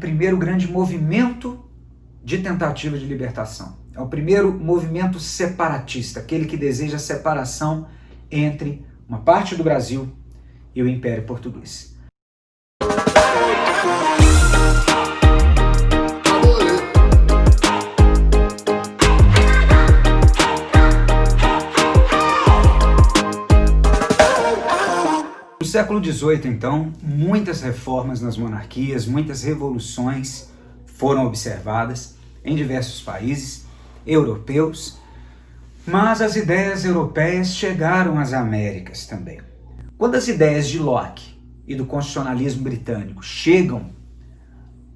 primeiro grande movimento de tentativa de libertação. É o primeiro movimento separatista, aquele que deseja a separação entre uma parte do Brasil e o Império Português. No século XVIII, então, muitas reformas nas monarquias, muitas revoluções foram observadas em diversos países europeus, mas as ideias europeias chegaram às Américas também. Quando as ideias de Locke e do constitucionalismo britânico chegam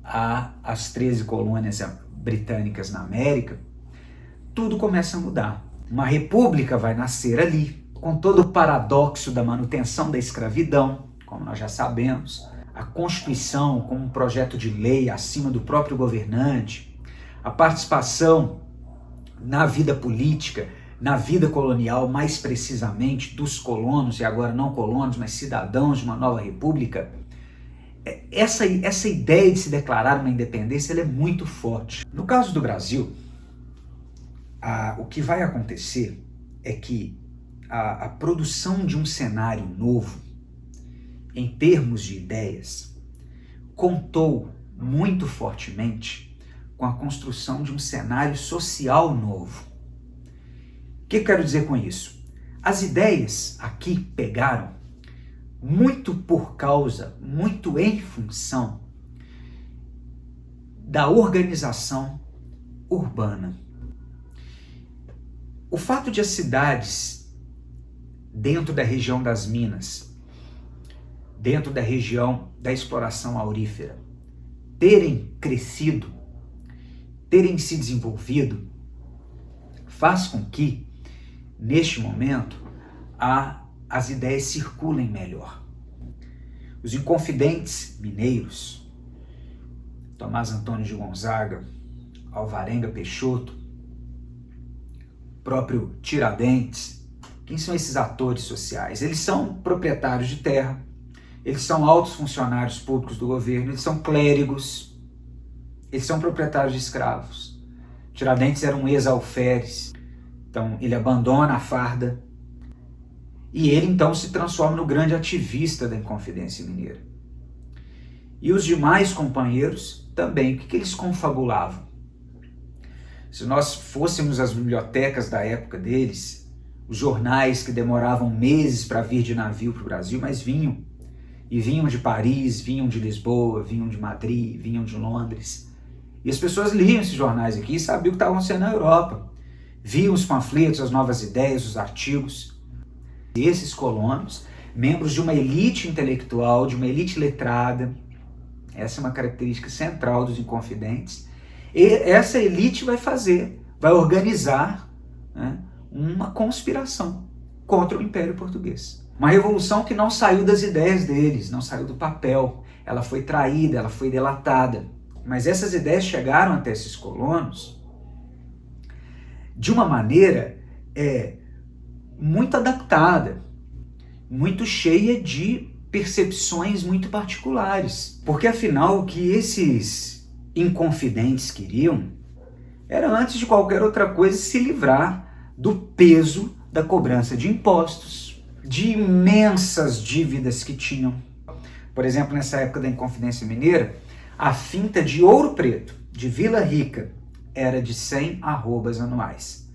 às 13 colônias britânicas na América, tudo começa a mudar. Uma república vai nascer ali, com todo o paradoxo da manutenção da escravidão, como nós já sabemos, a Constituição como um projeto de lei acima do próprio governante, a participação na vida política, na vida colonial, mais precisamente dos colonos, e agora não colonos, mas cidadãos de uma nova república. Essa ideia de se declarar uma independência ela é muito forte. No caso do Brasil, o que vai acontecer é que a produção de um cenário novo, em termos de ideias, contou muito fortemente com a construção de um cenário social novo. O que eu quero dizer com isso? As ideias aqui pegaram muito por causa, muito em função da organização urbana. O fato de as cidades dentro da região das minas, dentro da região da exploração aurífera, terem crescido, terem se desenvolvido, faz com que, neste momento, as ideias circulem melhor. Os inconfidentes mineiros, Tomás Antônio de Gonzaga, Alvarenga Peixoto, próprio Tiradentes, quem são esses atores sociais? Eles são proprietários de terra, eles são altos funcionários públicos do governo, eles são clérigos, eles são proprietários de escravos. Tiradentes era um ex-alferes, então ele abandona a farda e ele então se transforma no grande ativista da Inconfidência Mineira. E os demais companheiros também, o que eles confabulavam? Se nós fôssemos às bibliotecas da época deles, os jornais que demoravam meses para vir de navio para o Brasil, mas vinham. E vinham de Paris, vinham de Lisboa, vinham de Madrid, vinham de Londres. E as pessoas liam esses jornais aqui e sabiam o que estava acontecendo na Europa. Viam os panfletos, as novas ideias, os artigos. E esses colonos, membros de uma elite intelectual, de uma elite letrada, essa é uma característica central dos Inconfidentes, e essa elite vai organizar, né, uma conspiração contra o Império Português. Uma revolução que não saiu das ideias deles, não saiu do papel. Ela foi traída, ela foi delatada. Mas essas ideias chegaram até esses colonos de uma maneira muito adaptada, muito cheia de percepções muito particulares. Porque afinal o que esses inconfidentes queriam era, antes de qualquer outra coisa, se livrar do peso da cobrança de impostos, de imensas dívidas que tinham. Por exemplo, nessa época da Inconfidência Mineira, a finta de Ouro Preto, de Vila Rica, era de 100 arrobas anuais.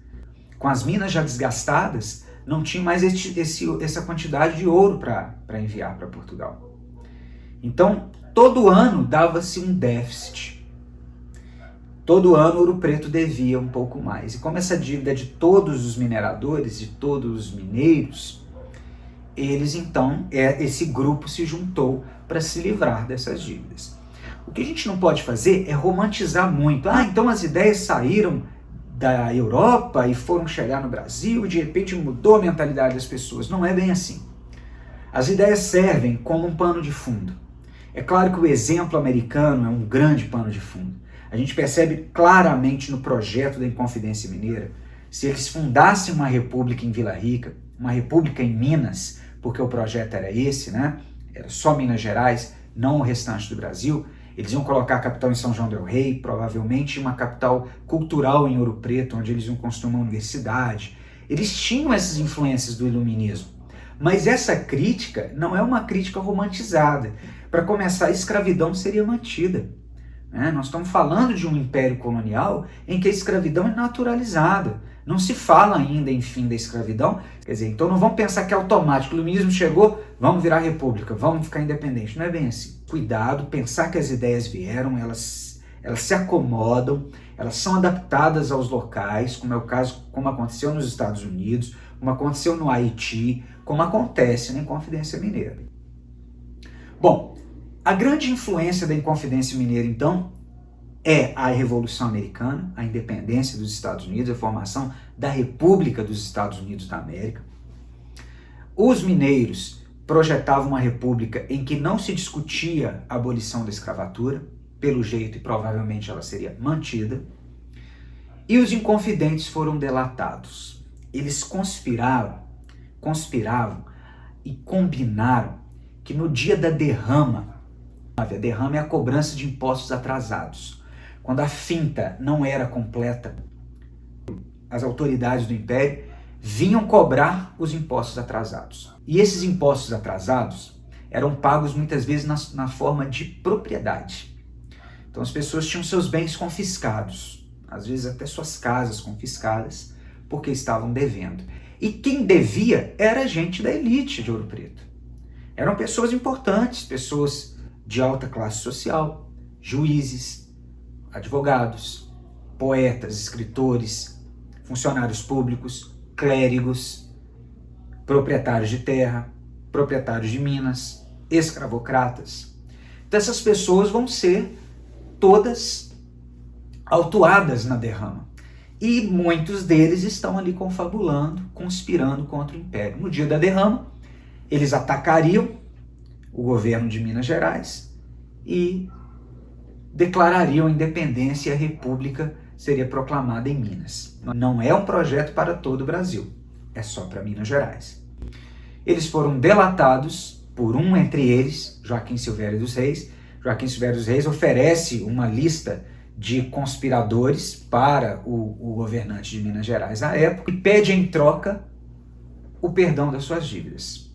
Com as minas já desgastadas, não tinha mais essa quantidade de ouro para enviar para Portugal. Então, todo ano dava-se um déficit. Todo ano Ouro Preto devia um pouco mais. E como essa dívida é de todos os mineradores, de todos os mineiros, eles então, esse grupo se juntou para se livrar dessas dívidas. O que a gente não pode fazer é romantizar muito. Então as ideias saíram da Europa e foram chegar no Brasil e de repente mudou a mentalidade das pessoas. Não é bem assim. As ideias servem como um pano de fundo. É claro que o exemplo americano é um grande pano de fundo. A gente percebe claramente no projeto da Inconfidência Mineira, se eles fundassem uma república em Vila Rica, uma república em Minas, porque o projeto era esse, né? Era só Minas Gerais, não o restante do Brasil, Eles iam colocar a capital em São João del Rei, provavelmente uma capital cultural em Ouro Preto, onde eles iam construir uma universidade. Eles tinham essas influências do iluminismo. Mas essa crítica não é uma crítica romantizada. Para começar, a escravidão seria mantida. Nós estamos falando de um império colonial em que a escravidão é naturalizada. Não se fala ainda em fim da escravidão. Quer dizer, então não vamos pensar que é automático. O iluminismo chegou, vamos virar república, vamos ficar independente. Não é bem assim. Cuidado, pensar que as ideias vieram, elas se acomodam, elas são adaptadas aos locais, como é o caso, como aconteceu nos Estados Unidos, como aconteceu no Haiti, como acontece na Inconfidência Mineira. Bom, a grande influência da Inconfidência Mineira, então, é a Revolução Americana, a independência dos Estados Unidos, a formação da República dos Estados Unidos da América. Os mineiros projetavam uma república em que não se discutia a abolição da escravatura, pelo jeito e provavelmente ela seria mantida, e os inconfidentes foram delatados. Eles conspiravam e combinaram que no dia da derrama, a derrama é a cobrança de impostos atrasados. Quando a finta não era completa, as autoridades do Império vinham cobrar os impostos atrasados. E esses impostos atrasados eram pagos muitas vezes na forma de propriedade. Então as pessoas tinham seus bens confiscados, às vezes até suas casas confiscadas, porque estavam devendo. E quem devia era gente da elite de Ouro Preto. Eram pessoas importantes, pessoas de alta classe social, juízes, advogados, poetas, escritores, funcionários públicos, clérigos, proprietários de terra, proprietários de minas, escravocratas. Então essas pessoas vão ser todas autuadas na derrama. E muitos deles estão ali confabulando, conspirando contra o Império. No dia da derrama, eles atacariam o governo de Minas Gerais e declarariam a independência e a república seria proclamada em Minas. Não é um projeto para todo o Brasil, é só para Minas Gerais. Eles foram delatados por um entre eles, Joaquim Silvério dos Reis. Joaquim Silvério dos Reis oferece uma lista de conspiradores para o governante de Minas Gerais à época e pede em troca o perdão das suas dívidas.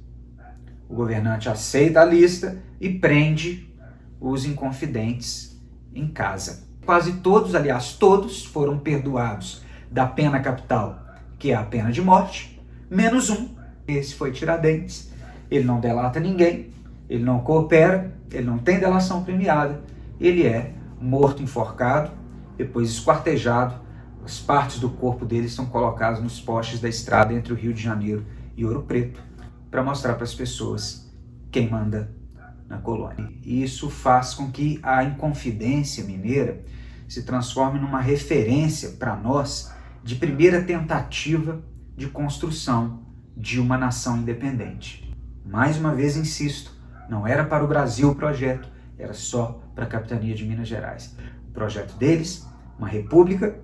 O governante aceita a lista e prende os inconfidentes em casa. Quase todos, aliás, todos foram perdoados da pena capital, que é a pena de morte, menos um. Esse foi Tiradentes. Ele não delata ninguém, ele não coopera, ele não tem delação premiada, ele é morto enforcado, depois esquartejado. As partes do corpo dele são colocadas nos postes da estrada entre o Rio de Janeiro e Ouro Preto, para mostrar para as pessoas quem manda na colônia. E isso faz com que a Inconfidência Mineira se transforme numa referência para nós de primeira tentativa de construção de uma nação independente. Mais uma vez insisto, não era para o Brasil o projeto, era só para a capitania de Minas Gerais. O projeto deles, uma república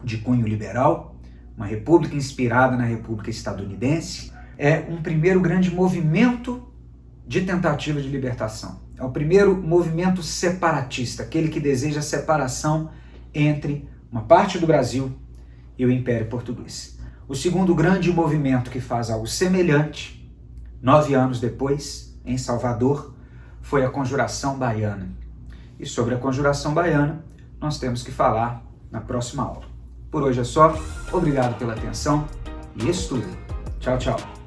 de cunho liberal, uma república inspirada na República Estadunidense, é um primeiro grande movimento de tentativa de libertação. É o primeiro movimento separatista, aquele que deseja a separação entre uma parte do Brasil e o Império Português. O segundo grande movimento que faz algo semelhante, 9 anos depois, em Salvador, foi a Conjuração Baiana. E sobre a Conjuração Baiana, nós temos que falar na próxima aula. Por hoje é só. Obrigado pela atenção e estudo. Tchau, tchau.